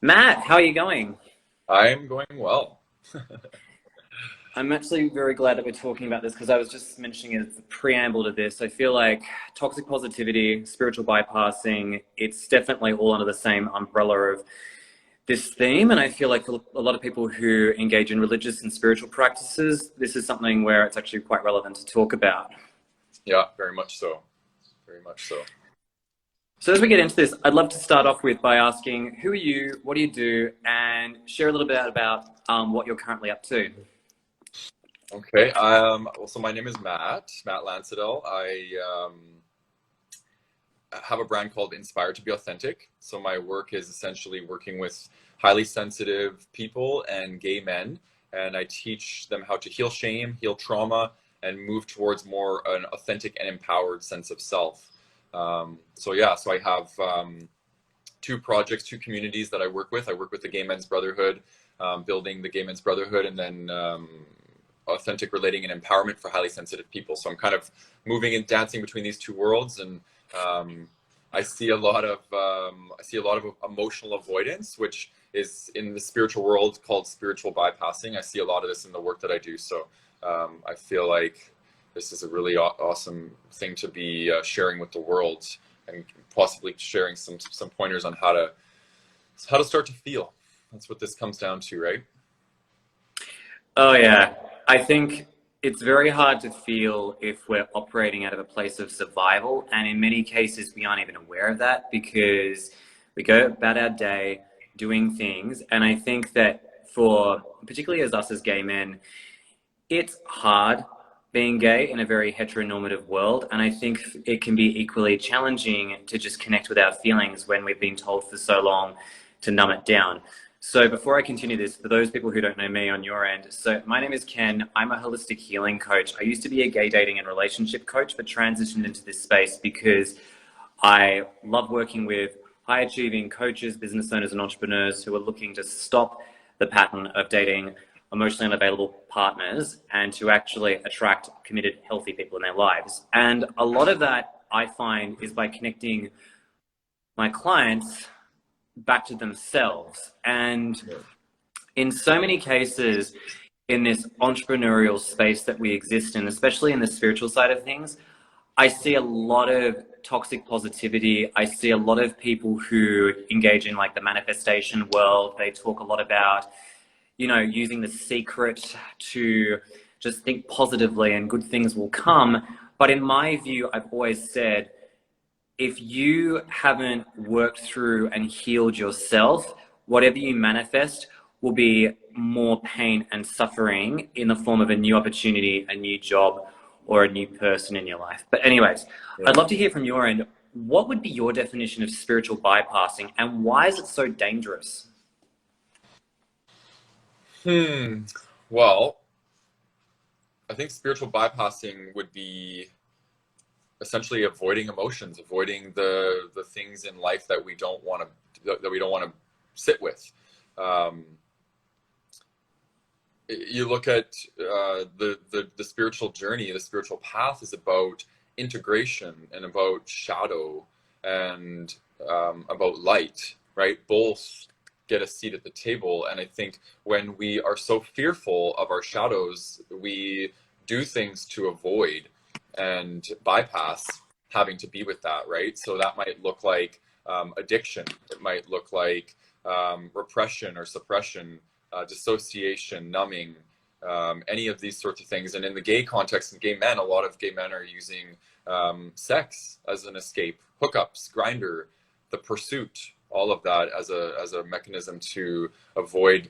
Matt, how are you going? I'm going well. I'm actually very glad that we're talking about this because I was just mentioning it as the preamble to this. I feel like toxic positivity, spiritual bypassing, it's definitely all under the same umbrella of this theme. And I feel like for a lot of people who engage in religious and spiritual practices, this is something where it's actually quite relevant to talk about. Yeah, very much so. Very much so. So as we get into this, I'd love to start off with by asking, who are you, what do you do, and share a little bit about what you're currently up to. Okay. So my name is Matt Lansadell. I have a brand called Inspired to be Authentic. So my work is essentially working with highly sensitive people and gay men, and I teach them how to heal shame, heal trauma, and move towards more an authentic and empowered sense of self. So I have two projects, two communities that I work with. I work with the Gay Men's Brotherhood, building the Gay Men's Brotherhood, and then authentic relating and empowerment for highly sensitive people. So I'm kind of moving and dancing between these two worlds, and I see a lot of emotional avoidance, which is in the spiritual world called spiritual bypassing. I see a lot of this in the work that I do. So I feel like this is a really awesome thing to be sharing with the world, and possibly sharing some pointers on how to start to feel. That's what this comes down to, right? Oh, yeah. I think it's very hard to feel if we're operating out of a place of survival. And in many cases, we aren't even aware of that because we go about our day doing things. And I think that for, particularly as us as gay men, it's hard being gay in a very heteronormative world. And I think it can be equally challenging to just connect with our feelings when we've been told for so long to numb it down. So before I continue this, for those people who don't know me on your end, so my name is Ken. I'm a holistic healing coach. I used to be a gay dating and relationship coach, but transitioned into this space because I love working with high achieving coaches, business owners, and entrepreneurs who are looking to stop the pattern of dating emotionally unavailable partners and to actually attract committed, healthy people in their lives. And a lot of that I find is by connecting my clients back to themselves. And in so many cases, in this entrepreneurial space that we exist in, especially in the spiritual side of things, I see a lot of toxic positivity. I see a lot of people who engage in like the manifestation world. They talk a lot about, using the secret to just think positively and good things will come. But in my view, I've always said, if you haven't worked through and healed yourself, whatever you manifest will be more pain and suffering in the form of a new opportunity, a new job, or a new person in your life. But anyways, Yeah. I'd love to hear from your end. What would be your definition of spiritual bypassing and why is it so dangerous? Hmm. Well, I think spiritual bypassing would be essentially avoiding emotions, avoiding the things in life that we don't want to sit with. Um, you look at the spiritual journey, the spiritual path is about integration and about shadow and about light, right? Both get a seat at the table. And I think when we are so fearful of our shadows, we do things to avoid and bypass having to be with that, right? So that might look like addiction. It might look like repression or suppression, dissociation, numbing, any of these sorts of things. And in the gay context, and gay men, a lot of gay men are using sex as an escape, hookups, grinder, the pursuit, all of that as a mechanism to avoid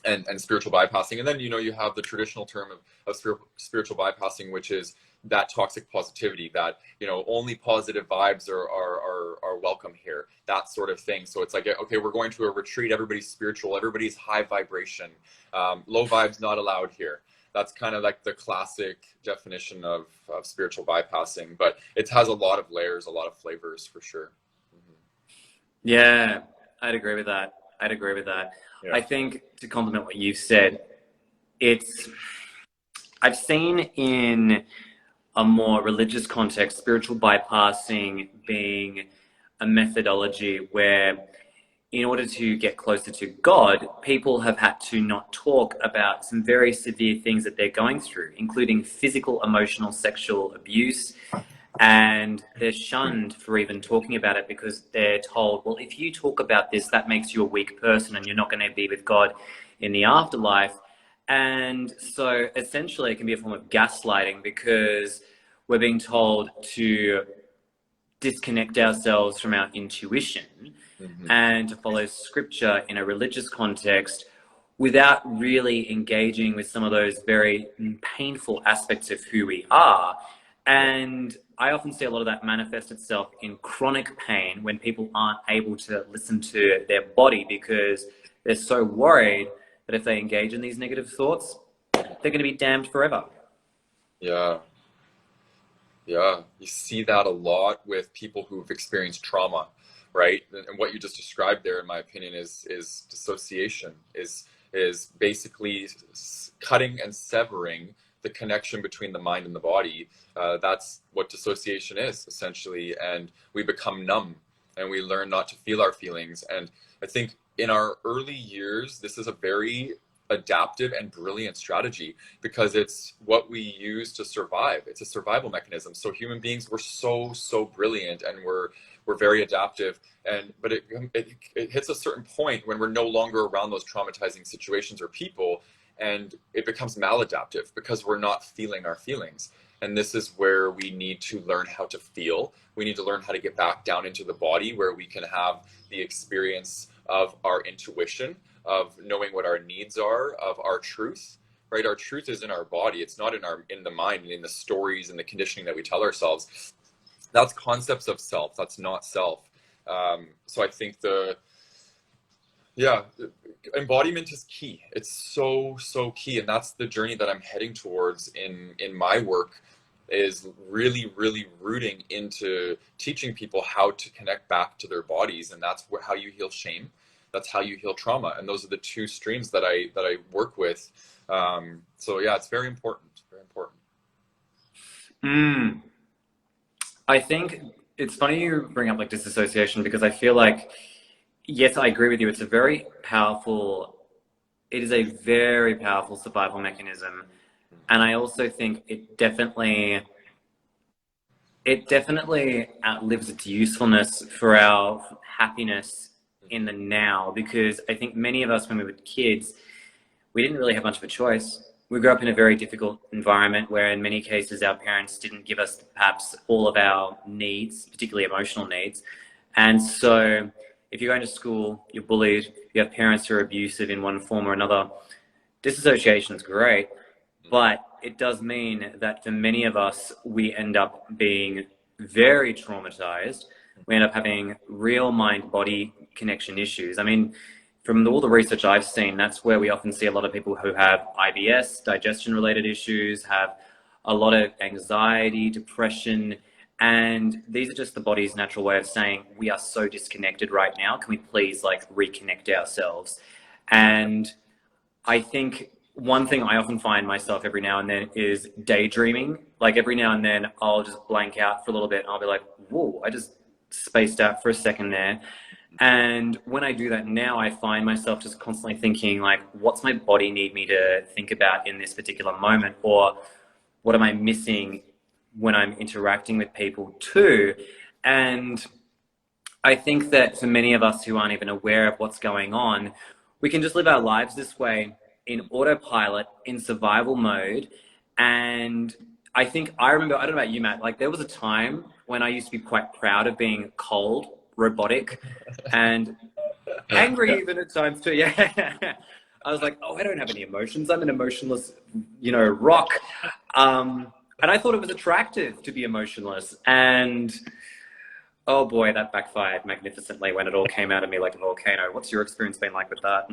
and spiritual bypassing. And then, you have the traditional term of spiritual bypassing, which is that toxic positivity, that, only positive vibes are welcome here, that sort of thing. So it's like, okay, we're going to a retreat, everybody's spiritual, everybody's high vibration, low vibes not allowed here. That's kind of like the classic definition of spiritual bypassing, but it has a lot of layers, a lot of flavors for sure. Yeah, I'd agree with that. I'd agree with that. Yeah. I think to complement what you've said, it's I've seen in a more religious context, spiritual bypassing being a methodology where in order to get closer to God, people have had to not talk about some very severe things that they're going through, including physical, emotional, sexual abuse. And they're shunned for even talking about it because they're told, well, if you talk about this, that makes you a weak person and you're not going to be with God in the afterlife. And so essentially it can be a form of gaslighting because we're being told to disconnect ourselves from our intuition and to follow scripture in a religious context without really engaging with some of those very painful aspects of who we are. And I often see a lot of that manifest itself in chronic pain when people aren't able to listen to their body because they're so worried that if they engage in these negative thoughts, they're going to be damned forever. Yeah. Yeah, you see that a lot with people who've experienced trauma, right? And what you just described there, in my opinion, is dissociation, is basically cutting and severing the connection between the mind and the body. That's what dissociation is, essentially. And we become numb and we learn not to feel our feelings. And I think in our early years, this is a very adaptive and brilliant strategy because it's what we use to survive. It's a survival mechanism. So human beings were so brilliant and we're very adaptive. And but it hits a certain point when we're no longer around those traumatizing situations or people, and it becomes maladaptive because we're not feeling our feelings. And this is where we need to learn how to feel. We need to learn how to get back down into the body where we can have the experience of our intuition, of knowing what our needs are, of our truth, right? Our truth is in our body. It's not in the mind and in the stories and the conditioning that we tell ourselves. That's concepts of self. That's not self. So I think embodiment is key. It's so key. And that's the journey that I'm heading towards in my work, is really rooting into teaching people how to connect back to their bodies. And that's how you heal shame. That's how you heal trauma. And those are the two streams that I work with. So yeah, it's very important. Very important. I think it's funny you bring up like disassociation because I feel like, yes, I agree with you. It is a very powerful survival mechanism. And I also think it definitely outlives its usefulness for our happiness in the now, because I think many of us, when we were kids, we didn't really have much of a choice. We grew up in a very difficult environment where in many cases our parents didn't give us perhaps all of our needs, particularly emotional needs. And so if you're going to school, you're bullied, you have parents who are abusive in one form or another, disassociation is great, but it does mean that for many of us, we end up being very traumatized. We end up having real mind-body connection issues. I mean, from all the research I've seen, that's where we often see a lot of people who have IBS, digestion-related issues, have a lot of anxiety, depression, and these are just the body's natural way of saying, we are so disconnected right now. Can we please like reconnect ourselves? And I think one thing I often find myself every now and then is daydreaming. Like every now and then I'll just blank out for a little bit and I'll be like, whoa, I just spaced out for a second there. And when I do that now, I find myself just constantly thinking like, what's my body need me to think about in this particular moment? Or what am I missing when I'm interacting with people too? And I think that for many of us who aren't even aware of what's going on, we can just live our lives this way in autopilot, in survival mode. And I remember, I don't know about you, Matt, like there was a time when I used to be quite proud of being cold, robotic, and angry even at times too. Yeah. I was like, oh, I don't have any emotions. I'm an emotionless, rock. And I thought it was attractive to be emotionless. And oh boy, that backfired magnificently when it all came out of me like a volcano. What's your experience been like with that?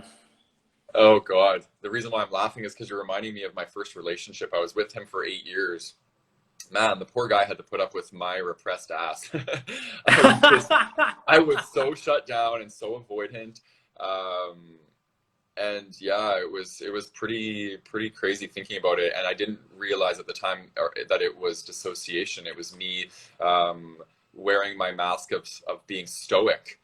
Oh God. The reason why I'm laughing is because you're reminding me of my first relationship. I was with him for 8 years. Man, the poor guy had to put up with my repressed ass. I was so shut down and so avoidant. And yeah, it was pretty crazy thinking about it. And I didn't realize at the time that it was dissociation. It was me wearing my mask of being stoic.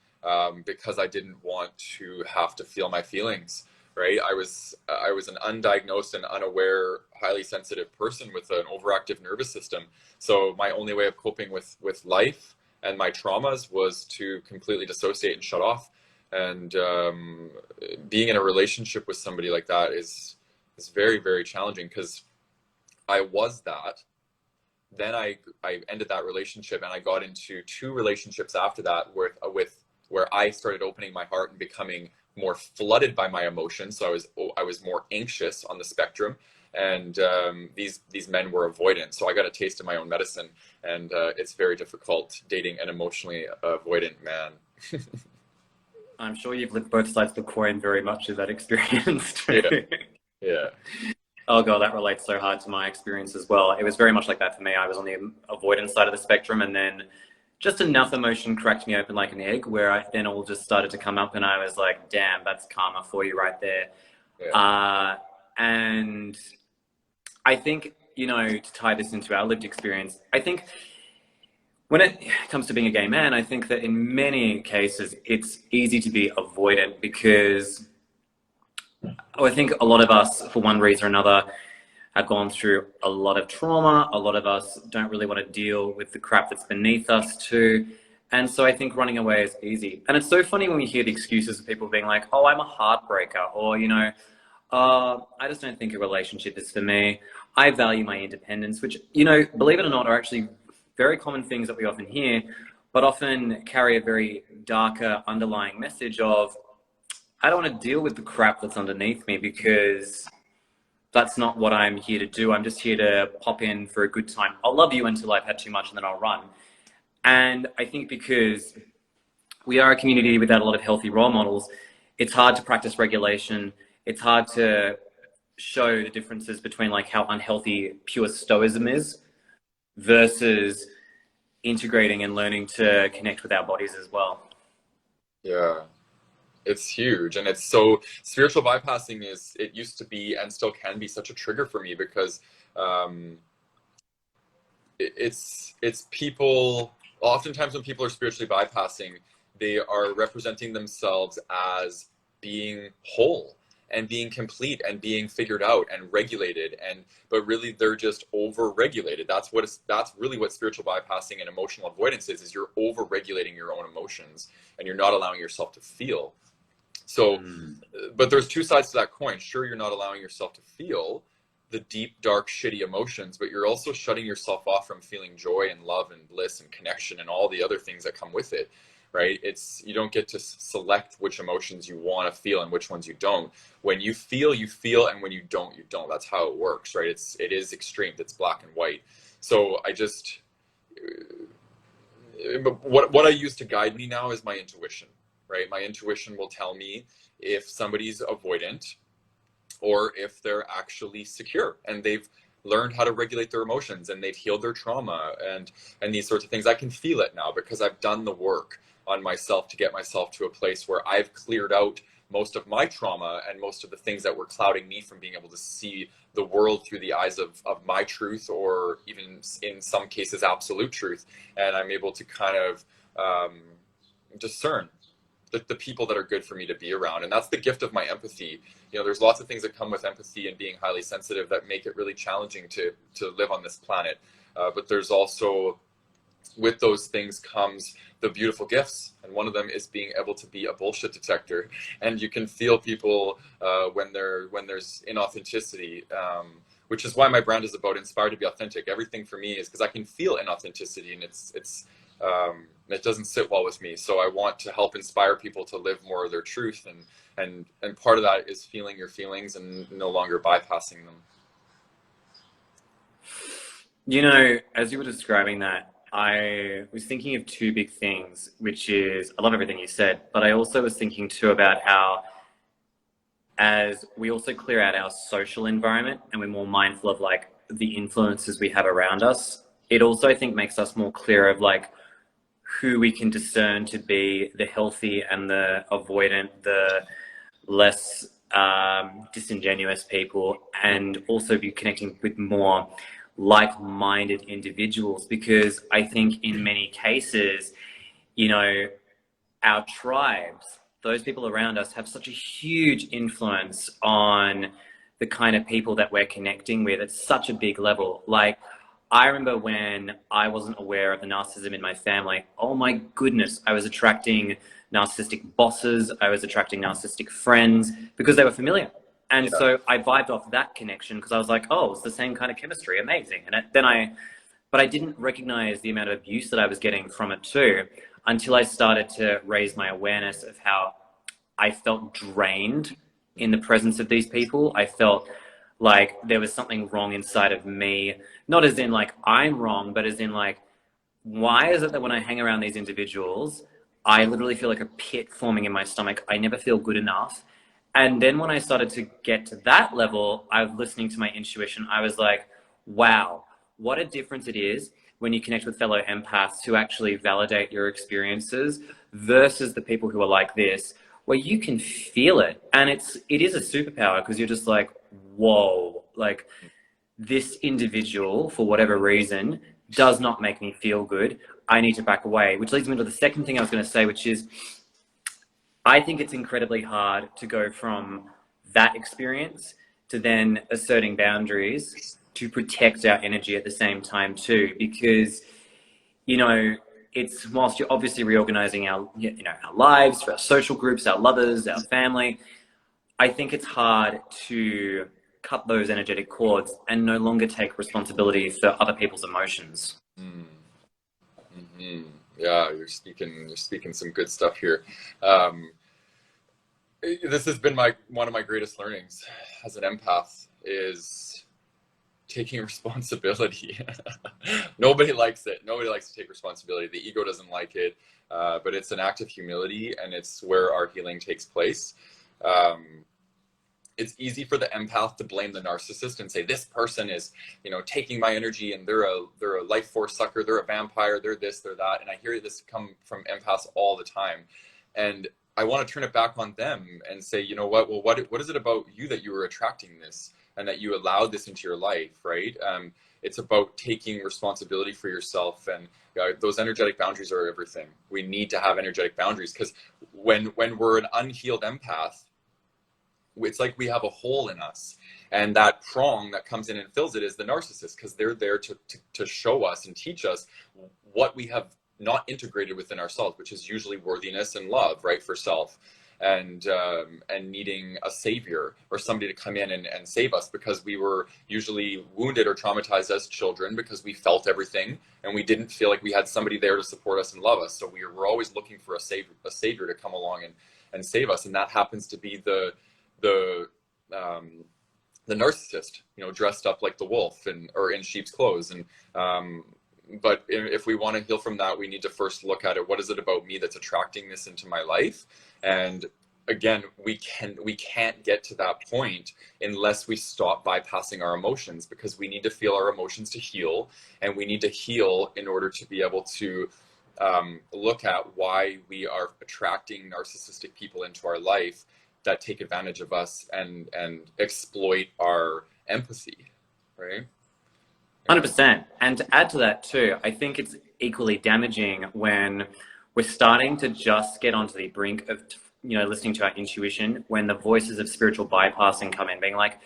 because I didn't want to have to feel my feelings. Right? I was an undiagnosed and unaware, highly sensitive person with an overactive nervous system. So my only way of coping with life and my traumas was to completely dissociate and shut off. And being in a relationship with somebody like that is very, very challenging, because I was that. Then I ended that relationship, and I got into two relationships after that with where I started opening my heart and becoming more flooded by my emotions. So I was more anxious on the spectrum, and these men were avoidant. So I got a taste of my own medicine, and it's very difficult dating an emotionally avoidant man. I'm sure you've lived both sides of the coin very much of that experience too. Yeah, yeah, Oh god, that relates so hard to my experience as well. It was very much like that for me. I was on the avoidance side of the spectrum, and then just enough emotion cracked me open like an egg, where I then all just started to come up, and I was like, damn, that's karma for you right there. yeah, And I think, to tie this into our lived experience, I think when it comes to being a gay man, I think that in many cases it's easy to be avoidant because I think a lot of us, for one reason or another, have gone through a lot of trauma. A lot of us don't really want to deal with the crap that's beneath us too. And so I think running away is easy. And it's so funny when we hear the excuses of people being like, oh, I'm a heartbreaker, or, I just don't think a relationship is for me. I value my independence, which, believe it or not, are actually very common things that we often hear, but often carry a very darker underlying message of, I don't want to deal with the crap that's underneath me because that's not what I'm here to do. I'm just here to pop in for a good time. I'll love you until I've had too much and then I'll run. And I think because we are a community without a lot of healthy role models, it's hard to practice regulation. It's hard to show the differences between like how unhealthy pure stoicism is versus integrating and learning to connect with our bodies as well. yeah. It's huge, and it's so spiritual bypassing it used to be and still can be such a trigger for me, because um, it's people, oftentimes when people are spiritually bypassing, they are representing themselves as being whole and being complete and being figured out and regulated, but really they're just over regulated. That's really what spiritual bypassing and emotional avoidance is you're over regulating your own emotions, and you're not allowing yourself to feel. So, but there's two sides to that coin. Sure, you're not allowing yourself to feel the deep, dark, shitty emotions, but you're also shutting yourself off from feeling joy and love and bliss and connection and all the other things that come with it, right? You don't get to select which emotions you want to feel and which ones you don't. When you feel, and when you don't, you don't. That's how it works, right? It is extreme. It's black and white. So what I use to guide me now is my intuition. Right? My intuition will tell me if somebody's avoidant or if they're actually secure and they've learned how to regulate their emotions and they've healed their trauma and these sorts of things. I can feel it now because I've done the work on myself to get myself to a place where I've cleared out most of my trauma and most of the things that were clouding me from being able to see the world through the eyes of my truth, or even in some cases absolute truth. And I'm able to kind of discern the people that are good for me to be around. And that's the gift of my empathy. There's lots of things that come with empathy and being highly sensitive that make it really challenging to live on this planet. But there's also, with those things comes the beautiful gifts. And one of them is being able to be a bullshit detector. And you can feel people when there's inauthenticity, which is why my brand is about inspired to be authentic. Everything for me is because I can feel inauthenticity, and it doesn't sit well with me. So I want to help inspire people to live more of their truth, and part of that is feeling your feelings and no longer bypassing them. As you were describing that, I was thinking of two big things, which is, I love everything you said, but I also was thinking too about how, as we also clear out our social environment and we're more mindful of like the influences we have around us, it also, I think, makes us more clear of like who we can discern to be the healthy and the avoidant, the less disingenuous people, and also be connecting with more like-minded individuals. Because I think in many cases, our tribes, those people around us, have such a huge influence on the kind of people that we're connecting with at such a big level. Like, I remember when I wasn't aware of the narcissism in my family, oh my goodness, I was attracting narcissistic bosses, I was attracting narcissistic friends because they were familiar. And Yeah. so I vibed off that connection because I was like, oh, it's the same kind of chemistry, amazing. But I didn't recognize the amount of abuse that I was getting from it too, until I started to raise my awareness of how I felt drained in the presence of these people. I felt like there was something wrong inside of me, not as in like I'm wrong, but as in like, why is it that when I hang around these individuals, I literally feel like a pit forming in my stomach? I never feel good enough. And then when I started to get to that level, I was listening to my intuition. I was like, wow, what a difference it is when you connect with fellow empaths who actually validate your experiences versus the people who are like this, where you can feel it. And it is a superpower because you're just like, whoa, like this individual, for whatever reason, does not make me feel good. I need to back away, which leads me to the second thing I was going to say, which is I think it's incredibly hard to go from that experience to then asserting boundaries to protect our energy at the same time too, because, you know, it's whilst you're obviously reorganizing our, you know, our lives, for our social groups, our lovers, our family, I think it's hard to cut those energetic cords and no longer take responsibility for other people's emotions. Mm. Hmm. Yeah, you're speaking some good stuff here. Um, this has been one of my greatest learnings as an empath is taking responsibility. Nobody likes it. Nobody likes to take responsibility. The ego doesn't like it, but it's an act of humility, and it's where our healing takes place. It's easy for the empath to blame the narcissist and say, this person is, you know, taking my energy and they're a life force sucker, they're a vampire, they're this, they're that. And I hear this come from empaths all the time. And I want to turn it back on them and say, you know what, well, what is it about you that you were attracting this and that you allowed this into your life, right? It's about taking responsibility for yourself, and those energetic boundaries are everything. We need to have energetic boundaries, because when we're an unhealed empath, it's like we have a hole in us, and that prong that comes in and fills it is the narcissist, because they're there to show us and teach us what we have not integrated within ourselves, which is usually worthiness and love, right, for self, and needing a savior or somebody to come in and save us, because we were usually wounded or traumatized as children because we felt everything and we didn't feel like we had somebody there to support us and love us. So we're always looking for a savior to come along and save us, and that happens to be the narcissist, you know, dressed up like the wolf or in sheep's clothes. And but if we want to heal from that, we need to first look at it. What is it about me that's attracting this into my life? And again, we can't get to that point unless we stop bypassing our emotions, because we need to feel our emotions to heal, and we need to heal in order to be able to look at why we are attracting narcissistic people into our life that take advantage of us and exploit our empathy, right? 100%. And to add to that too, I think it's equally damaging when we're starting to just get onto the brink of, you know, listening to our intuition, when the voices of spiritual bypassing come in, being like,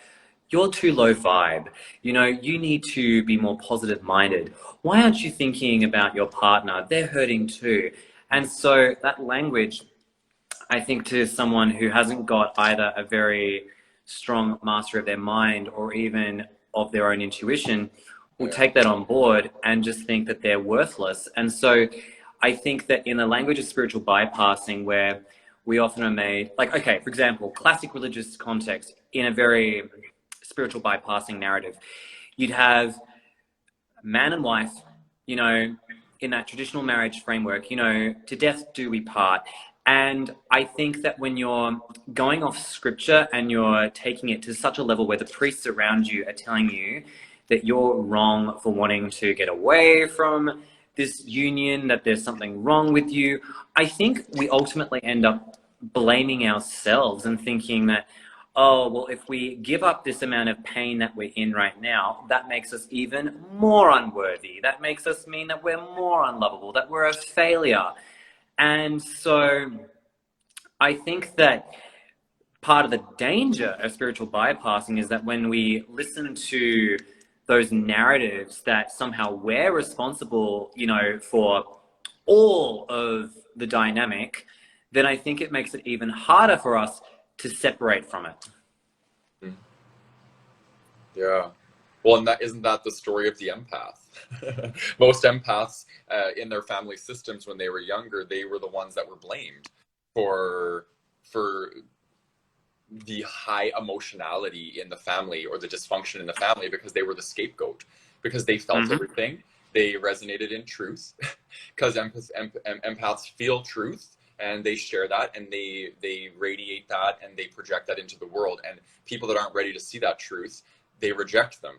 you're too low vibe. You know, you need to be more positive minded. Why aren't you thinking about your partner? They're hurting too. And so that language, I think, to someone who hasn't got either a very strong mastery of their mind or even of their own intuition, will take that on board and just think that they're worthless. And so I think that in the language of spiritual bypassing, where we often are made, like, okay, for example, classic religious context, in a very spiritual bypassing narrative, you'd have man and wife, you know, in that traditional marriage framework, you know, to death do we part. And I think that when you're going off scripture and you're taking it to such a level where the priests around you are telling you that you're wrong for wanting to get away from this union, that there's something wrong with you, I think we ultimately end up blaming ourselves and thinking that, oh, well, if we give up this amount of pain that we're in right now, that makes us even more unworthy. That makes us mean that we're more unlovable, that we're a failure. And so I think that part of the danger of spiritual bypassing is that when we listen to those narratives that somehow we're responsible, for all of the dynamic, then I think it makes it even harder for us to separate from it. Mm. Yeah. Well, and that isn't that the story of the empath? Most empaths in their family systems when they were younger, they were the ones that were blamed for for the high emotionality in the family or the dysfunction in the family because they were the scapegoat, because they felt Mm-hmm. everything. They resonated in truth because empaths feel truth and they share that and they radiate that and they project that into the world. And people that aren't ready to see that truth, they reject them.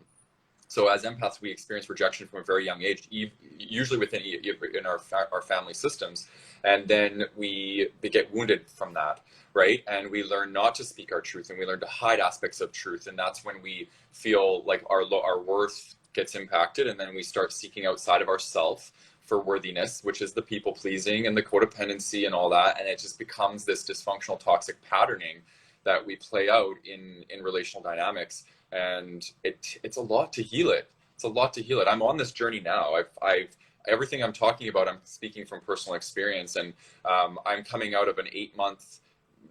So as empaths, we experience rejection from a very young age, usually within in our family systems, and then we get wounded from that, right? And we learn not to speak our truth, and we learn to hide aspects of truth, and that's when we feel like our worth gets impacted, and then we start seeking outside of ourselves for worthiness, which is the people pleasing and the codependency and all that, and it just becomes this dysfunctional, toxic patterning that we play out in relational dynamics. And it's a lot to heal it. It's a lot to heal it. I'm on this journey now. I've everything I'm talking about, I'm speaking from personal experience, and I'm coming out of an 8-month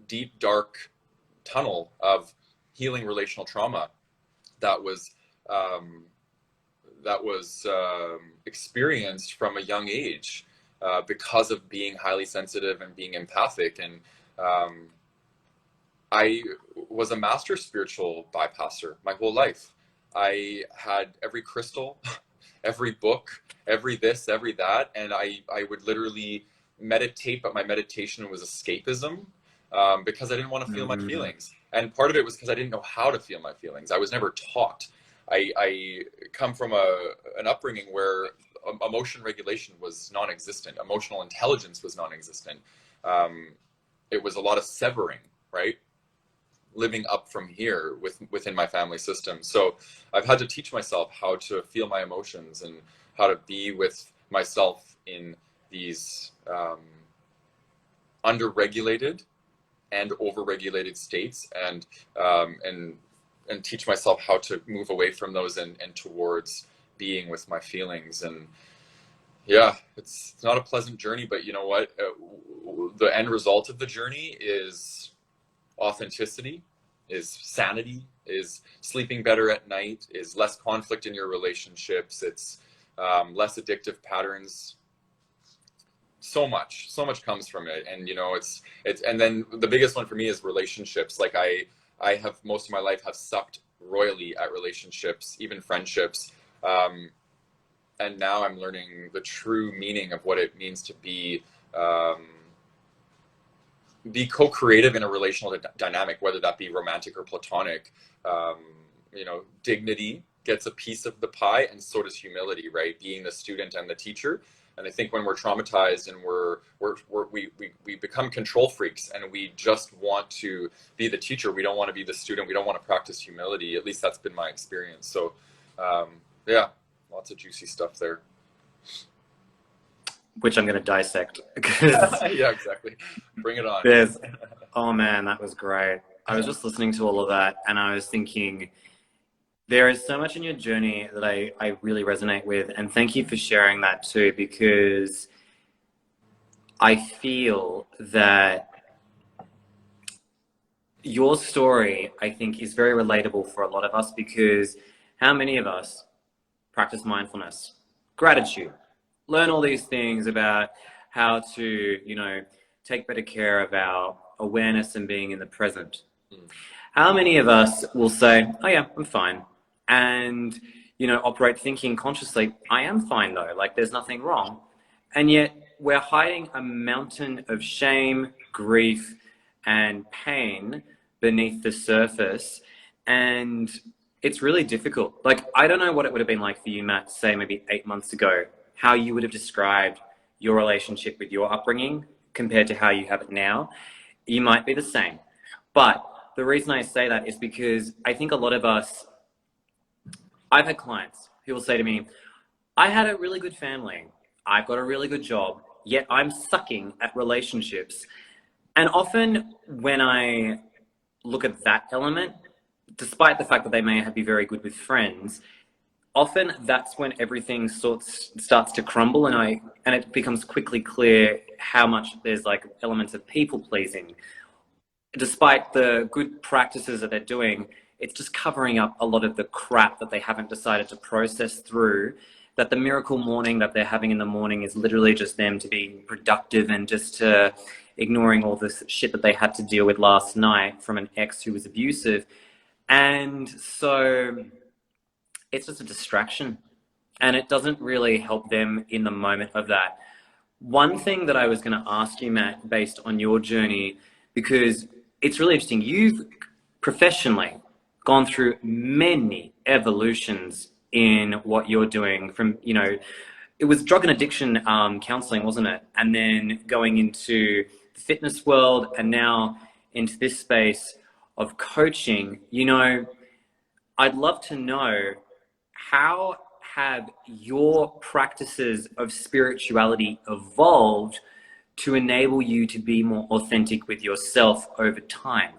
deep, dark tunnel of healing relational trauma that was experienced from a young age because of being highly sensitive and being empathic. And I was a master spiritual bypasser my whole life. I had every crystal, every book, every this, every that, and I would literally meditate, but my meditation was escapism because I didn't want to feel my feelings. And part of it was because I didn't know how to feel my feelings. I was never taught. I come from an upbringing where emotion regulation was non-existent. Emotional intelligence was non-existent. It was a lot of severing, right? Living up from here within my family system. So I've had to teach myself how to feel my emotions and how to be with myself in these underregulated and overregulated states, and teach myself how to move away from those and towards being with my feelings. And yeah, it's not a pleasant journey, but you know what? The end result of the journey is authenticity, is sanity, is sleeping better at night, is less conflict in your relationships, it's less addictive patterns. So much comes from it. And it's and then the biggest one for me is relationships. Like I have most of my life have sucked royally at relationships, even friendships, and now I'm learning the true meaning of what it means to be co-creative in a relational dynamic, whether that be romantic or platonic. Dignity gets a piece of the pie, and so does humility, right? Being the student and the teacher. And I think when we're traumatized and we become control freaks and we just want to be the teacher, we don't want to be the student, we don't want to practice humility. At least that's been my experience. So yeah, lots of juicy stuff there. Which I'm going to dissect because yeah, exactly. Bring it on. Oh man, that was great. I was just listening to all of that and I was thinking, there is so much in your journey that I really resonate with. And thank you for sharing that too, because I feel that your story, I think, is very relatable for a lot of us, because how many of us practice mindfulness, gratitude, learn all these things about how to, take better care of our awareness and being in the present. How many of us will say, oh yeah, I'm fine, and operate thinking consciously, I am fine though, like there's nothing wrong, and yet we're hiding a mountain of shame, grief, and pain beneath the surface, and it's really difficult. Like, I don't know what it would have been like for you, Matt, say maybe 8 months ago, how you would have described your relationship with your upbringing compared to how you have it now. You might be the same. But the reason I say that is because I think a lot of us, I've had clients who will say to me, I had a really good family, I've got a really good job, yet I'm sucking at relationships. And often when I look at that element, despite the fact that they may be very good with friends, often that's when everything starts to crumble, and it becomes quickly clear how much there's like elements of people pleasing. Despite the good practices that they're doing, it's just covering up a lot of the crap that they haven't decided to process through. That the miracle morning that they're having in the morning is literally just them to be productive and just to ignoring all this shit that they had to deal with last night from an ex who was abusive. And so it's just a distraction, and it doesn't really help them in the moment of that. One thing that I was going to ask you, Matt, based on your journey, because it's really interesting, you've professionally gone through many evolutions in what you're doing from, it was drug and addiction counseling, wasn't it? And then going into the fitness world and now into this space of coaching. I'd love to know, how have your practices of spirituality evolved to enable you to be more authentic with yourself over time?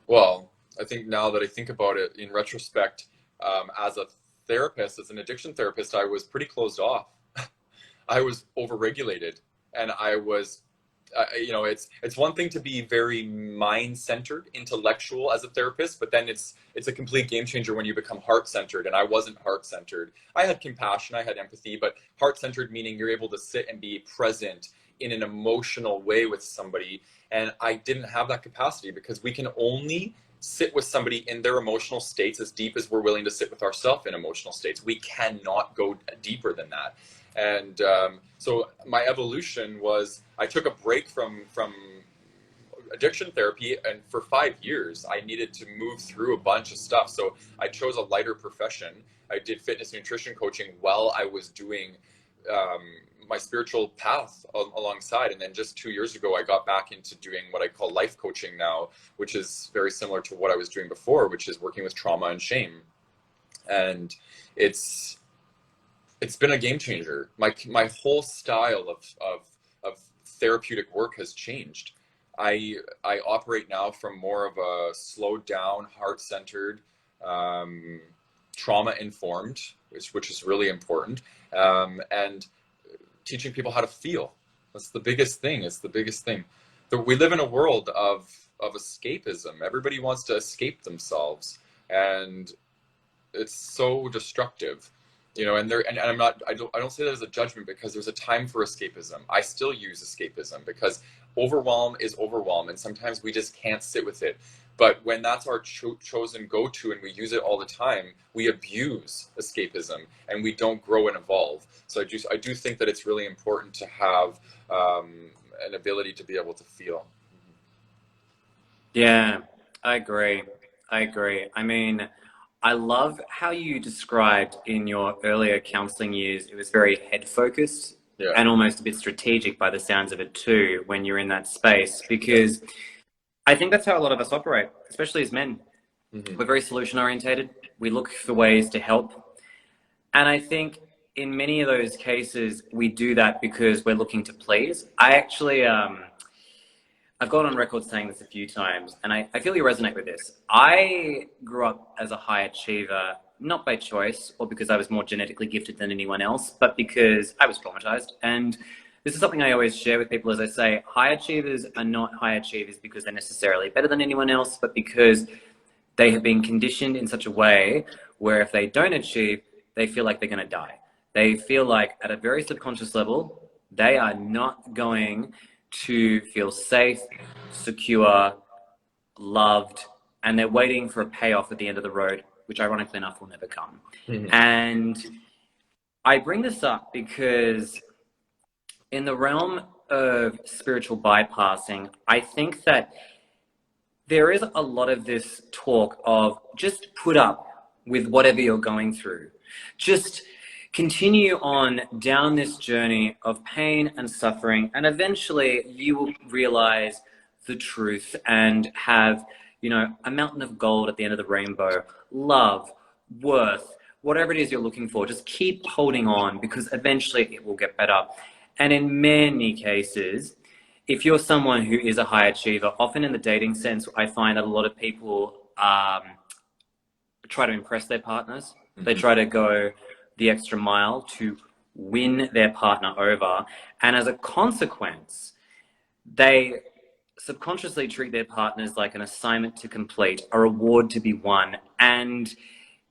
Well, I think now that I think about it in retrospect, as a therapist, as an addiction therapist, I was pretty closed off. I was overregulated, and I was, it's one thing to be very mind-centered, intellectual as a therapist, but then it's a complete game changer when you become heart-centered, and I wasn't heart-centered. I had compassion, I had empathy, but heart-centered meaning you're able to sit and be present in an emotional way with somebody, and I didn't have that capacity because we can only sit with somebody in their emotional states as deep as we're willing to sit with ourselves in emotional states. We cannot go deeper than that. And so my evolution was, I took a break from addiction therapy, and for 5 years I needed to move through a bunch of stuff. So I chose a lighter profession. I did fitness and nutrition coaching while I was doing my spiritual path alongside. And then just 2 years ago, I got back into doing what I call life coaching now, which is very similar to what I was doing before, which is working with trauma and shame. And it's been a game changer. My whole style of therapeutic work has changed. I operate now from more of a slowed down, heart-centered, trauma-informed, which is really important, and teaching people how to feel. That's the biggest thing. It's the biggest thing. We live in a world of escapism. Everybody wants to escape themselves, and it's so destructive. And I don't say that as a judgment, because there's a time for escapism. I still use escapism because overwhelm is overwhelm, and sometimes we just can't sit with it. But when that's our chosen go-to and we use it all the time, we abuse escapism and we don't grow and evolve. So I do think that it's really important to have an ability to be able to feel. Yeah, I agree. I mean, I love how you described in your earlier counseling years, it was very head focused, Yeah. and almost a bit strategic by the sounds of it too, when you're in that space, because I think that's how a lot of us operate, especially as men. Mm-hmm. We're very solution orientated. We look for ways to help. And I think in many of those cases, we do that because we're looking to please. I actually, I've gone on record saying this a few times, and I feel you resonate with this. I grew up as a high achiever, not by choice or because I was more genetically gifted than anyone else, but because I was traumatized. And this is something I always share with people, as I say, high achievers are not high achievers because they're necessarily better than anyone else, but because they have been conditioned in such a way where if they don't achieve, they feel like they're going to die. They feel like at a very subconscious level, they are not going to feel safe, secure, loved, and they're waiting for a payoff at the end of the road, which ironically enough will never come. Mm-hmm. And I bring this up because in the realm of spiritual bypassing, I think that there is a lot of this talk of just put up with whatever you're going through. Just continue on down this journey of pain and suffering, and eventually you will realize the truth and have, a mountain of gold at the end of the rainbow, love, worth, whatever it is you're looking for, just keep holding on because eventually it will get better. And in many cases, if you're someone who is a high achiever, often in the dating sense, I find that a lot of people try to impress their partners. They try to go the extra mile to win their partner over. And as a consequence, they subconsciously treat their partners like an assignment to complete, a reward to be won. And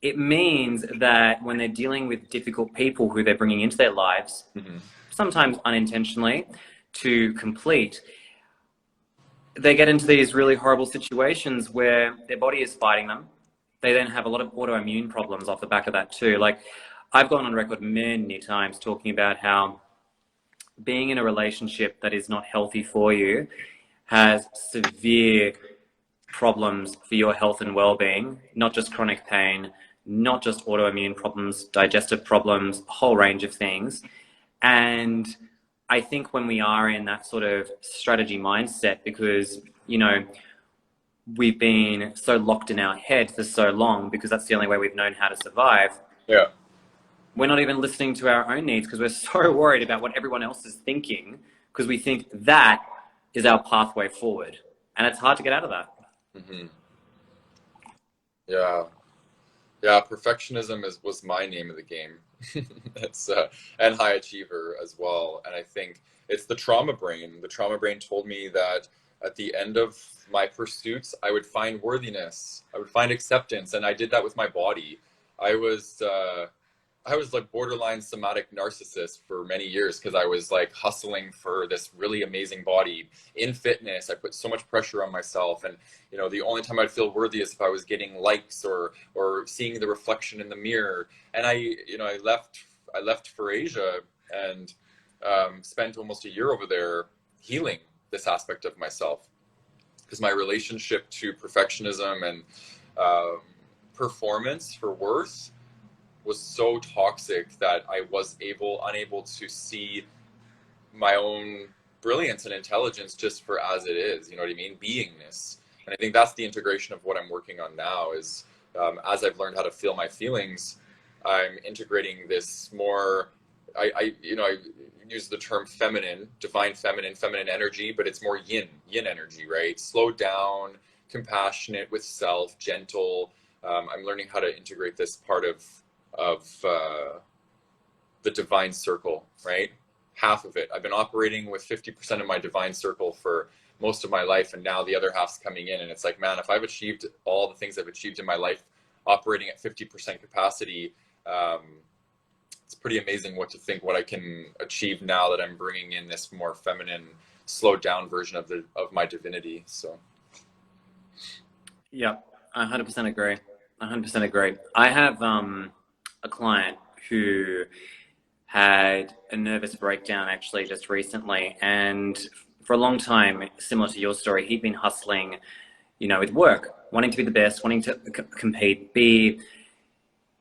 it means that when they're dealing with difficult people who they're bringing into their lives, sometimes unintentionally, to complete, they get into these really horrible situations where their body is fighting them. They then have a lot of autoimmune problems off the back of that too. Like, I've gone on record many times talking about how being in a relationship that is not healthy for you has severe problems for your health and well-being, not just chronic pain, not just autoimmune problems, digestive problems, a whole range of things. And I think when we are in that sort of strategy mindset, because, you know, we've been so locked in our head for so long because that's the only way we've known how to survive. Yeah. We're not even listening to our own needs because we're so worried about what everyone else is thinking because we think that is our pathway forward. And it's hard to get out of that. Yeah. Yeah, perfectionism was my name of the game. It's and high achiever as well. And I think it's the trauma brain. The trauma brain told me that at the end of my pursuits, I would find worthiness. I would find acceptance, and I did that with my body. I was like borderline somatic narcissist for many years because I was like hustling for this really amazing body in fitness. I put so much pressure on myself, and you know, the only time I'd feel worthy is if I was getting likes or seeing the reflection in the mirror. And I left for Asia and spent almost a year over there healing this aspect of myself because my relationship to perfectionism and performance for worth was so toxic that I was unable to see my own brilliance and intelligence just for as it is, you know what I mean? Beingness. And I think that's the integration of what I'm working on now is as I've learned how to feel my feelings, I'm integrating this more, I use the term feminine, divine feminine energy, but it's more yin energy, right? Slow down, compassionate with self, gentle. I'm learning how to integrate this part of the divine circle, right? Half of it. I've been operating with 50% of my divine circle for most of my life, and now the other half's coming in, and it's like, man, if I've achieved all the things I've achieved in my life operating at 50% capacity, it's pretty amazing what I can achieve now that I'm bringing in this more feminine, slowed down version of my divinity. So yeah, I 100% agree. 100% agree. I have a client who had a nervous breakdown actually just recently, and for a long time, similar to your story, he'd been hustling, you know, with work, wanting to be the best, wanting to compete, be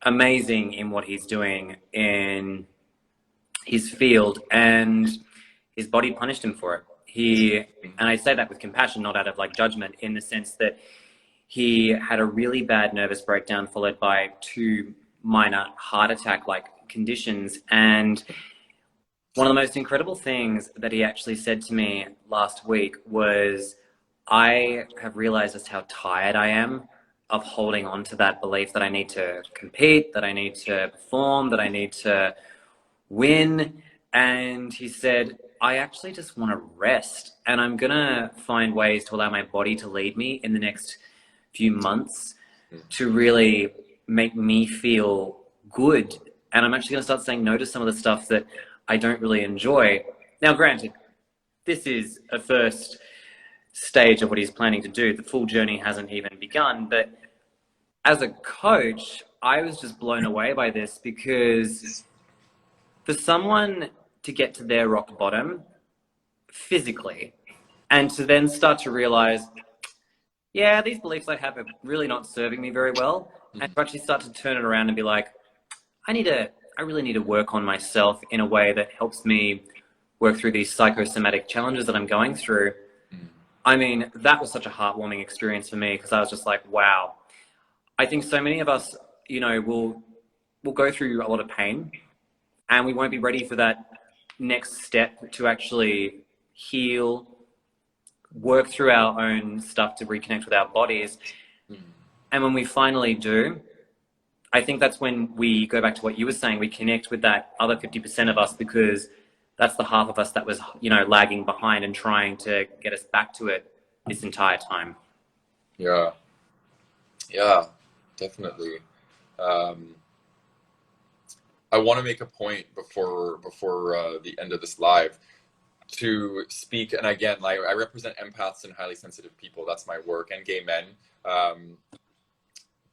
amazing in what he's doing in his field, and his body punished him for it. And I say that with compassion, not out of like judgment, in the sense that he had a really bad nervous breakdown followed by 2 minor heart attack-like conditions. And one of the most incredible things that he actually said to me last week was, I have realized just how tired I am of holding on to that belief that I need to compete, that I need to perform, that I need to win. And he said, I actually just want to rest, and I'm going to find ways to allow my body to lead me in the next few months to really make me feel good. And I'm actually going to start saying no to some of the stuff that I don't really enjoy. Now, granted, this is a first stage of what he's planning to do. The full journey hasn't even begun. But as a coach, I was just blown away by this, because for someone to get to their rock bottom physically and to then start to realize, yeah, these beliefs I have are really not serving me very well, and to actually start to turn it around and be like, I really need to work on myself in a way that helps me work through these psychosomatic challenges that I'm going through. I mean, that was such a heartwarming experience for me, because I was just like, wow. I think so many of us, we'll go through a lot of pain, and we won't be ready for that next step to actually heal, work through our own stuff to reconnect with our bodies. And when we finally do, I think that's when we go back to what you were saying. We connect with that other 50% of us, because that's the half of us that was, lagging behind and trying to get us back to it this entire time. Yeah, definitely. I want to make a point before the end of this live to speak, and again, like, I represent empaths and highly sensitive people. That's my work, and gay men.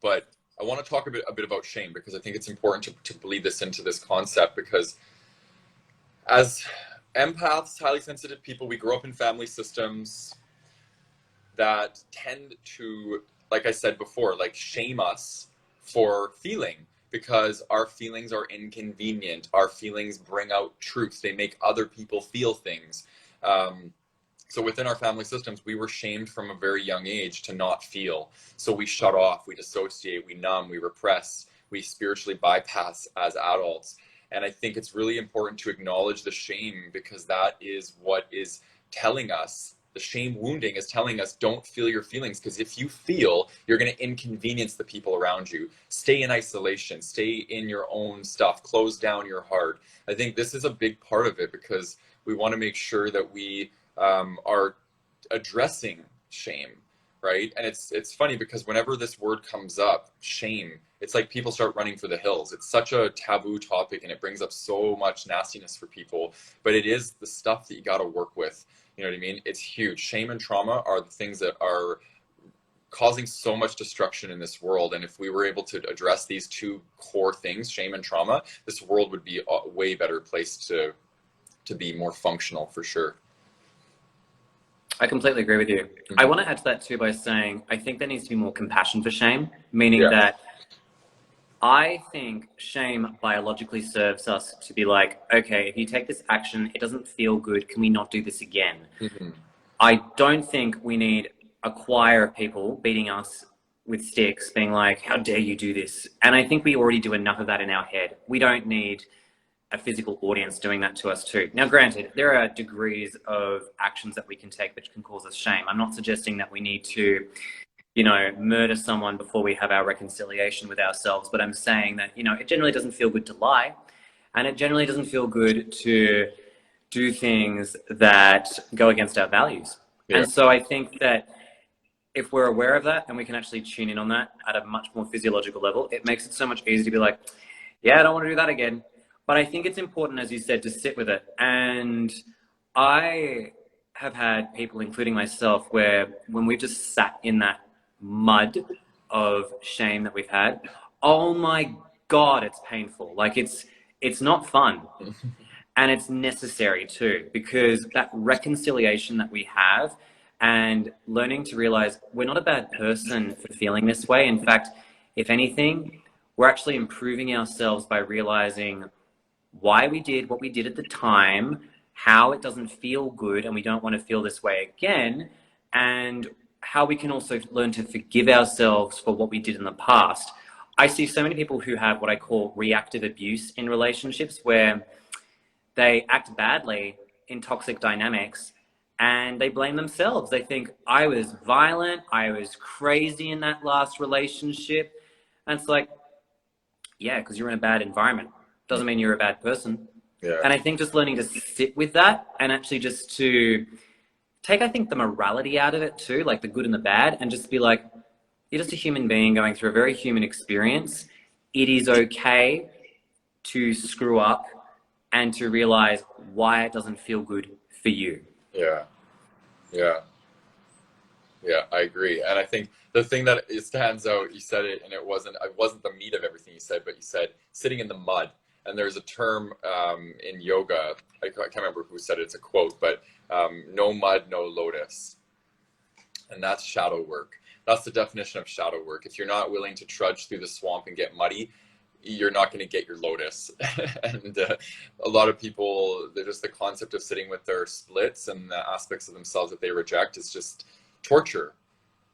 But I want to talk a bit about shame, because I think it's important to bleed this into this concept, because as empaths, highly sensitive people, we grow up in family systems that tend to, like I said before, like, shame us for feeling, because our feelings are inconvenient. Our feelings bring out truth. They make other people feel things. So within our family systems, we were shamed from a very young age to not feel. So we shut off, we dissociate, we numb, we repress, we spiritually bypass as adults. And I think it's really important to acknowledge the shame, because that is what is telling us, the shame wounding is telling us, don't feel your feelings, because if you feel, you're going to inconvenience the people around you. Stay in isolation, stay in your own stuff, close down your heart. I think this is a big part of it, because we want to make sure that we are addressing shame, right? And it's funny, because whenever this word comes up, shame, it's like people start running for the hills. It's such a taboo topic, and it brings up so much nastiness for people, but it is the stuff that you got to work with. You know what I mean? It's huge. Shame and trauma are the things that are causing so much destruction in this world. And if we were able to address these two core things, shame and trauma, this world would be a way better place to be more functional, for sure. I completely agree with you. Mm-hmm. I want to add to that too by saying I think there needs to be more compassion for shame, meaning that I think shame biologically serves us to be like, okay, if you take this action, it doesn't feel good. Can we not do this again? Mm-hmm. I don't think we need a choir of people beating us with sticks, being like, how dare you do this? And I think we already do enough of that in our head. We don't need a physical audience doing that to us too. Now, granted, there are degrees of actions that we can take which can cause us shame. I'm not suggesting that we need to, murder someone before we have our reconciliation with ourselves, but I'm saying that, it generally doesn't feel good to lie, and it generally doesn't feel good to do things that go against our values. And so I think that if we're aware of that and we can actually tune in on that at a much more physiological level, it makes it so much easier to be like, yeah, I don't want to do that again. But I think it's important, as you said, to sit with it. And I have had people, including myself, where when we've just sat in that mud of shame that we've had, oh my God, it's painful. Like, it's not fun. And it's necessary too, because that reconciliation that we have and learning to realize we're not a bad person for feeling this way. In fact, if anything, we're actually improving ourselves by realizing why we did what we did at the time, how it doesn't feel good and we don't want to feel this way again, and how we can also learn to forgive ourselves for what we did in the past. I see so many people who have what I call reactive abuse in relationships, where they act badly in toxic dynamics and they blame themselves. They think, I was violent, I was crazy in that last relationship. And it's like, yeah, because you're in a bad environment. Doesn't mean you're a bad person. Yeah. And I think just learning to sit with that and actually just to take, I think, the morality out of it too, like the good and the bad, and just be like, you're just a human being going through a very human experience. It is okay to screw up and to realize why it doesn't feel good for you. Yeah. I agree. And I think the thing that it stands out, you said it, and it wasn't the meat of everything you said, but you said sitting in the mud. And there's a term in yoga, I can't remember who said it, it's a quote, but no mud, no lotus. And that's shadow work. That's the definition of shadow work. If you're not willing to trudge through the swamp and get muddy, you're not going to get your lotus. And a lot of people, they're just the concept of sitting with their splits and the aspects of themselves that they reject is just torture.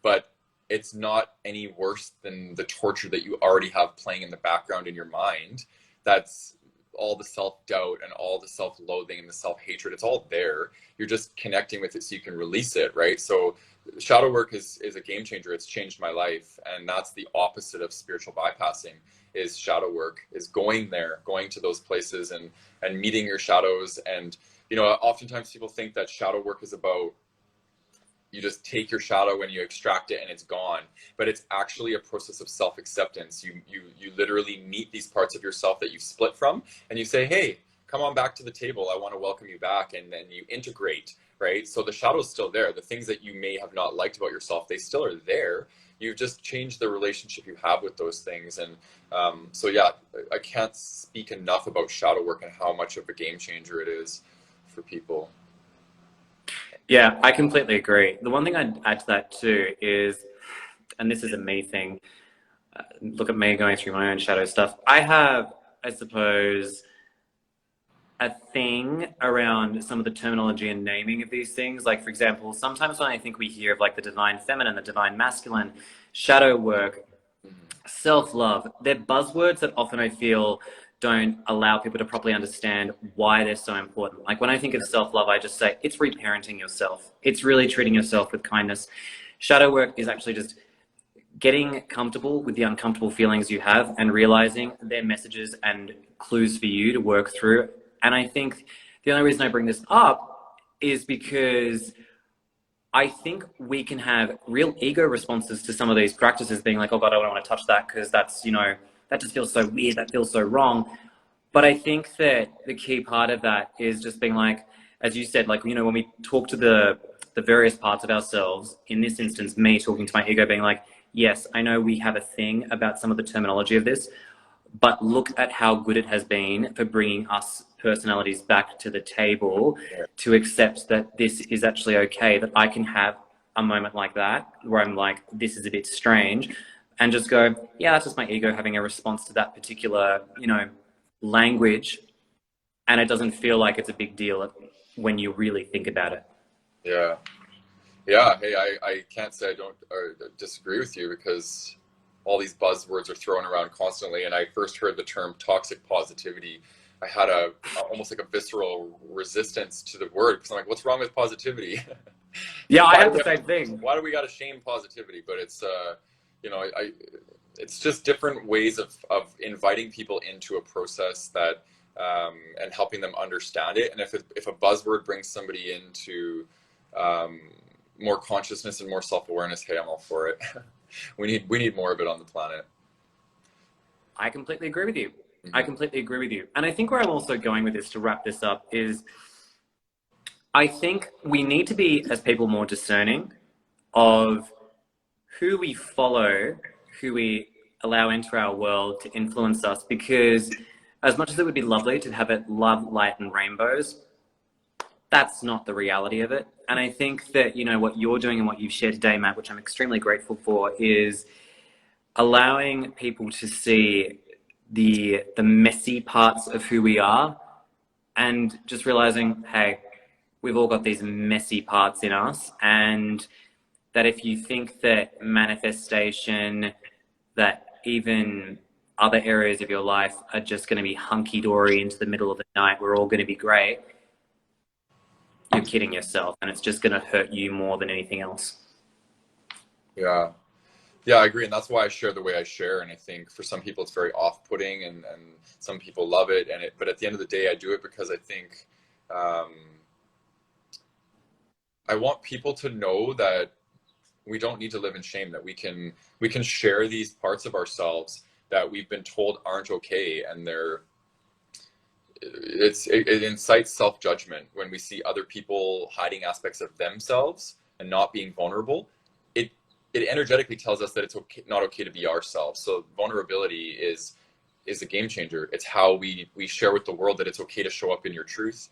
But it's not any worse than the torture that you already have playing in the background in your mind. That's all the self-doubt and all the self-loathing and the self-hatred. It's all there. You're just connecting with it so you can release it, right? So shadow work is a game changer. It's changed my life. And that's the opposite of spiritual bypassing, is shadow work, is going there, going to those places and meeting your shadows. And, you know, oftentimes people think that shadow work is about, you just take your shadow and you extract it and it's gone, but it's actually a process of self-acceptance. You literally meet these parts of yourself that you split from, and you say, hey, come on back to the table, I want to welcome you back. And then you integrate, right? So the shadow's still there. The things that you may have not liked about yourself, they still are there. You've just changed the relationship you have with those things. And so yeah, I can't speak enough about shadow work and how much of a game changer it is for people. Yeah, I completely agree. The one thing I'd add to that too is, and this is a me thing, look at me going through my own shadow stuff. I have, I suppose, a thing around some of the terminology and naming of these things. Like, for example, sometimes when I think we hear of like the divine feminine, the divine masculine, shadow work, self-love, they're buzzwords that often I feel don't allow people to properly understand why they're so important. Like when I think of self-love, I just say it's reparenting yourself. It's really treating yourself with kindness. Shadow work is actually just getting comfortable with the uncomfortable feelings you have and realizing they're messages and clues for you to work through. And I think the only reason I bring this up is because I think we can have real ego responses to some of these practices, being like, oh God, I don't want to touch that because that's, you know, that just feels so weird, that feels so wrong. But I think that the key part of that is just being like, as you said, like, you know, when we talk to the various parts of ourselves, in this instance, me talking to my ego, being like, yes, I know we have a thing about some of the terminology of this, but look at how good it has been for bringing us personalities back to the table to accept that this is actually okay, that I can have a moment like that where I'm like, this is a bit strange, and just go, yeah, that's just my ego having a response to that particular, you know, language. And it doesn't feel like it's a big deal when you really think about it. Yeah. Yeah. Hey, I can't say I don't disagree with you, because all these buzzwords are thrown around constantly. And I first heard the term toxic positivity, I had almost like a visceral resistance to the word, because I'm like, what's wrong with positivity? Yeah, I Why do have we the have same thing. why do we got to shame positivity? But it's you know, it's just different ways of inviting people into a process that and helping them understand it. And if a buzzword brings somebody into more consciousness and more self-awareness, hey, I'm all for it. We need more of it on the planet. I completely agree with you. I Mm-hmm. completely agree with you. And I think where I'm also going with this, to wrap this up, is I think we need to be, as people, more discerning of who we follow, who we allow into our world to influence us, because as much as it would be lovely to have it love, light, and rainbows, that's not the reality of it. And I think that, you know, what you're doing and what you've shared today, Matt, which I'm extremely grateful for, is allowing people to see the messy parts of who we are, and just realizing, hey, we've all got these messy parts in us, and that if you think that manifestation, that even other areas of your life are just going to be hunky-dory into the middle of the night, we're all going to be great, you're kidding yourself, and it's just going to hurt you more than anything else. Yeah. Yeah, I agree. And that's why I share the way I share. And I think for some people it's very off-putting, and some people love it. But at the end of the day, I do it because I think I want people to know that we don't need to live in shame, that we can share these parts of ourselves that we've been told aren't okay. And it incites self-judgment when we see other people hiding aspects of themselves and not being vulnerable. It energetically tells us that it's okay, not okay to be ourselves. So vulnerability is a game changer. It's how we share with the world that it's okay to show up in your truth,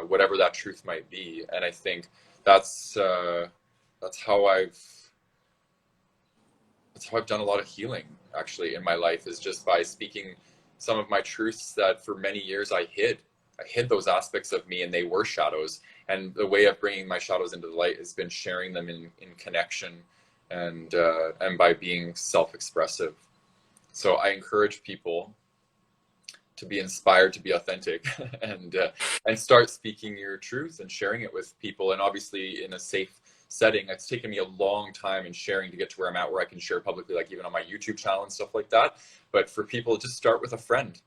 whatever that truth might be. And I think that's how I've done a lot of healing actually in my life, is just by speaking some of my truths that for many years I hid. I hid those aspects of me, and they were shadows. And the way of bringing my shadows into the light has been sharing them in connection and by being self-expressive. So I encourage people to be inspired, to be authentic, and start speaking your truth and sharing it with people, and obviously in a safe setting. It's taken me a long time in sharing to get to where I'm at, where I can share publicly, like even on my YouTube channel and stuff like that. But for people, just start with a friend,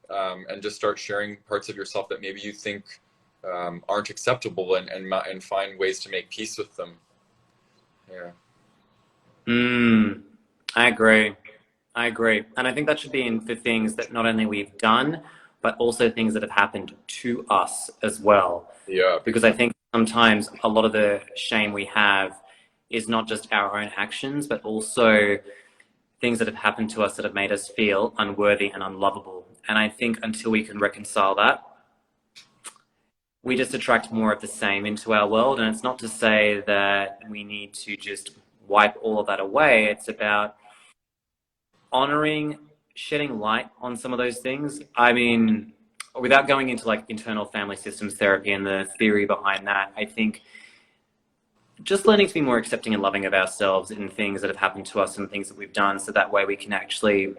and just start sharing parts of yourself that maybe you think aren't acceptable, and find ways to make peace with them. Yeah. I agree. I agree. And I think that should be in for things that not only we've done, but also things that have happened to us as well. Yeah. Because I think sometimes a lot of the shame we have is not just our own actions, but also things that have happened to us that have made us feel unworthy and unlovable. And I think until we can reconcile that, we just attract more of the same into our world. And it's not to say that we need to just wipe all of that away. It's about honoring, shedding light on some of those things. I mean, without going into like internal family systems therapy and the theory behind that, I think just learning to be more accepting and loving of ourselves in things that have happened to us and things that we've done, so that way we can actually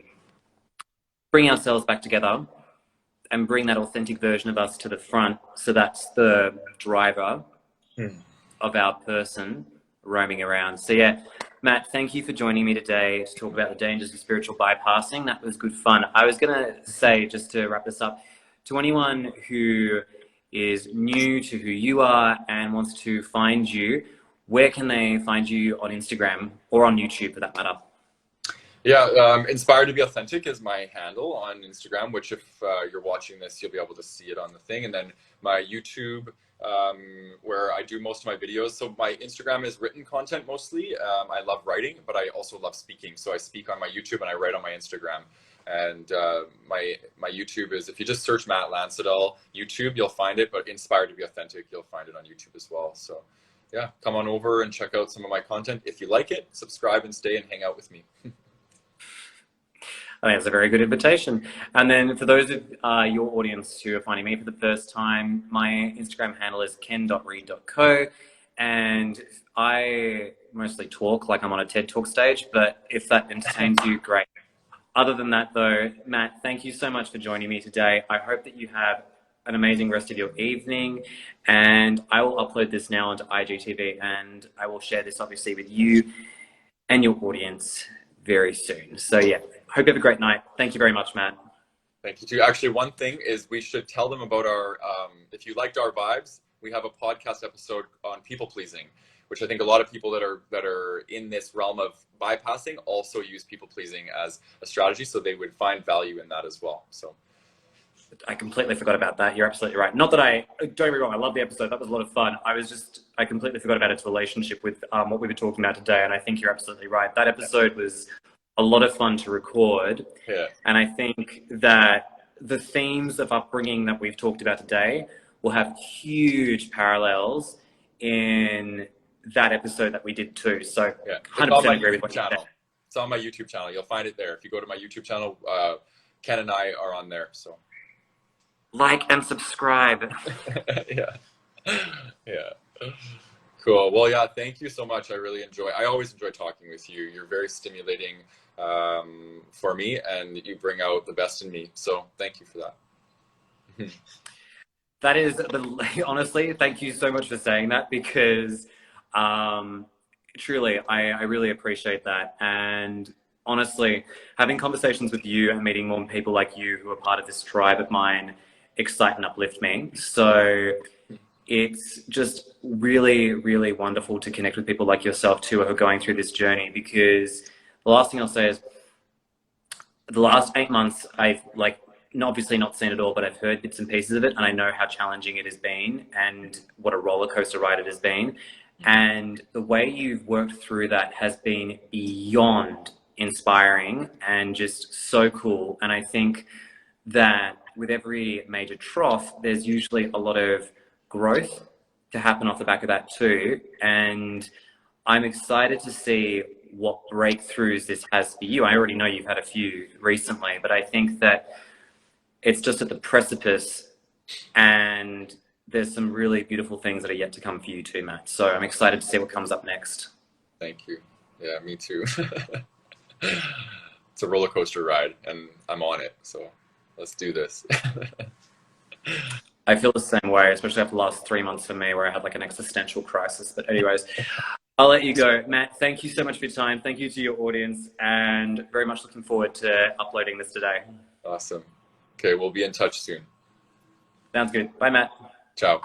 bring ourselves back together and bring that authentic version of us to the front. So that's the driver of our person roaming around. So yeah, Matt, thank you for joining me today to talk about the dangers of spiritual bypassing. That was good fun. I was going to say, just to wrap this up, to anyone who is new to who you are and wants to find you, where can they find you on Instagram or on YouTube for that matter? Yeah, Inspired to be Authentic is my handle on Instagram, which if you're watching this, you'll be able to see it on the thing. And then my YouTube, where I do most of my videos. So my Instagram is written content mostly. I love writing, but I also love speaking. So I speak on my YouTube and I write on my Instagram. And my YouTube is, if you just search Matt Lansadell YouTube, you'll find it. But Inspired to be Authentic, you'll find it on YouTube as well. So yeah, come on over and check out some of my content. If you like it, subscribe and stay and hang out with me. I think that's a very good invitation. And then for those of your audience who are finding me for the first time, my Instagram handle is ken.reed.co. And I mostly talk like I'm on a TED Talk stage, but if that entertains you, great. Other than that though, Matt, thank you so much for joining me today. I hope that you have an amazing rest of your evening, and I will upload this now onto IGTV, and I will share this obviously with you and your audience very soon. So yeah, hope you have a great night. Thank you very much, Matt. Thank you too. Actually, one thing is we should tell them about our, if you liked our vibes, we have a podcast episode on people pleasing, which I think a lot of people that are in this realm of bypassing also use people pleasing as a strategy. So they would find value in that as well. So I completely forgot about that. You're absolutely right. Not that don't get me wrong, I love the episode. That was a lot of fun. I completely forgot about its relationship with what we were talking about today. And I think you're absolutely right. That episode was a lot of fun to record. Yeah. And I think that the themes of upbringing that we've talked about today will have huge parallels in that episode that we did too. So yeah, 100% agree with what you said. It's on my YouTube channel. You'll find it there. If you go to my YouTube channel, Ken and I are on there. So like and subscribe. Yeah. Yeah. Cool. Well, yeah, thank you so much. I always enjoy talking with you. You're very stimulating for me, and you bring out the best in me. So thank you for that. That is, honestly, thank you so much for saying that, because truly, I really appreciate that. And honestly, having conversations with you and meeting more people like you who are part of this tribe of mine excite and uplift me. So it's just really, really wonderful to connect with people like yourself too, who are going through this journey. Because the last thing I'll say is, the last 8 months, I've obviously not seen it all, but I've heard bits and pieces of it, and I know how challenging it has been and what a roller coaster ride it has been. And the way you've worked through that has been beyond inspiring and just so cool. And I think that with every major trough, there's usually a lot of growth to happen off the back of that too. And I'm excited to see what breakthroughs this has for you. I already know you've had a few recently, but I think that it's just at the precipice, and there's some really beautiful things that are yet to come for you too, Matt. So I'm excited to see what comes up next. Thank you. Yeah, me too. It's a roller coaster ride, and I'm on it. So let's do this. I feel the same way, especially after the last 3 months for me, where I had like an existential crisis. But anyways, I'll let you go. Matt, thank you so much for your time. Thank you to your audience, and very much looking forward to uploading this today. Awesome. Okay, we'll be in touch soon. Sounds good. Bye, Matt. Ciao.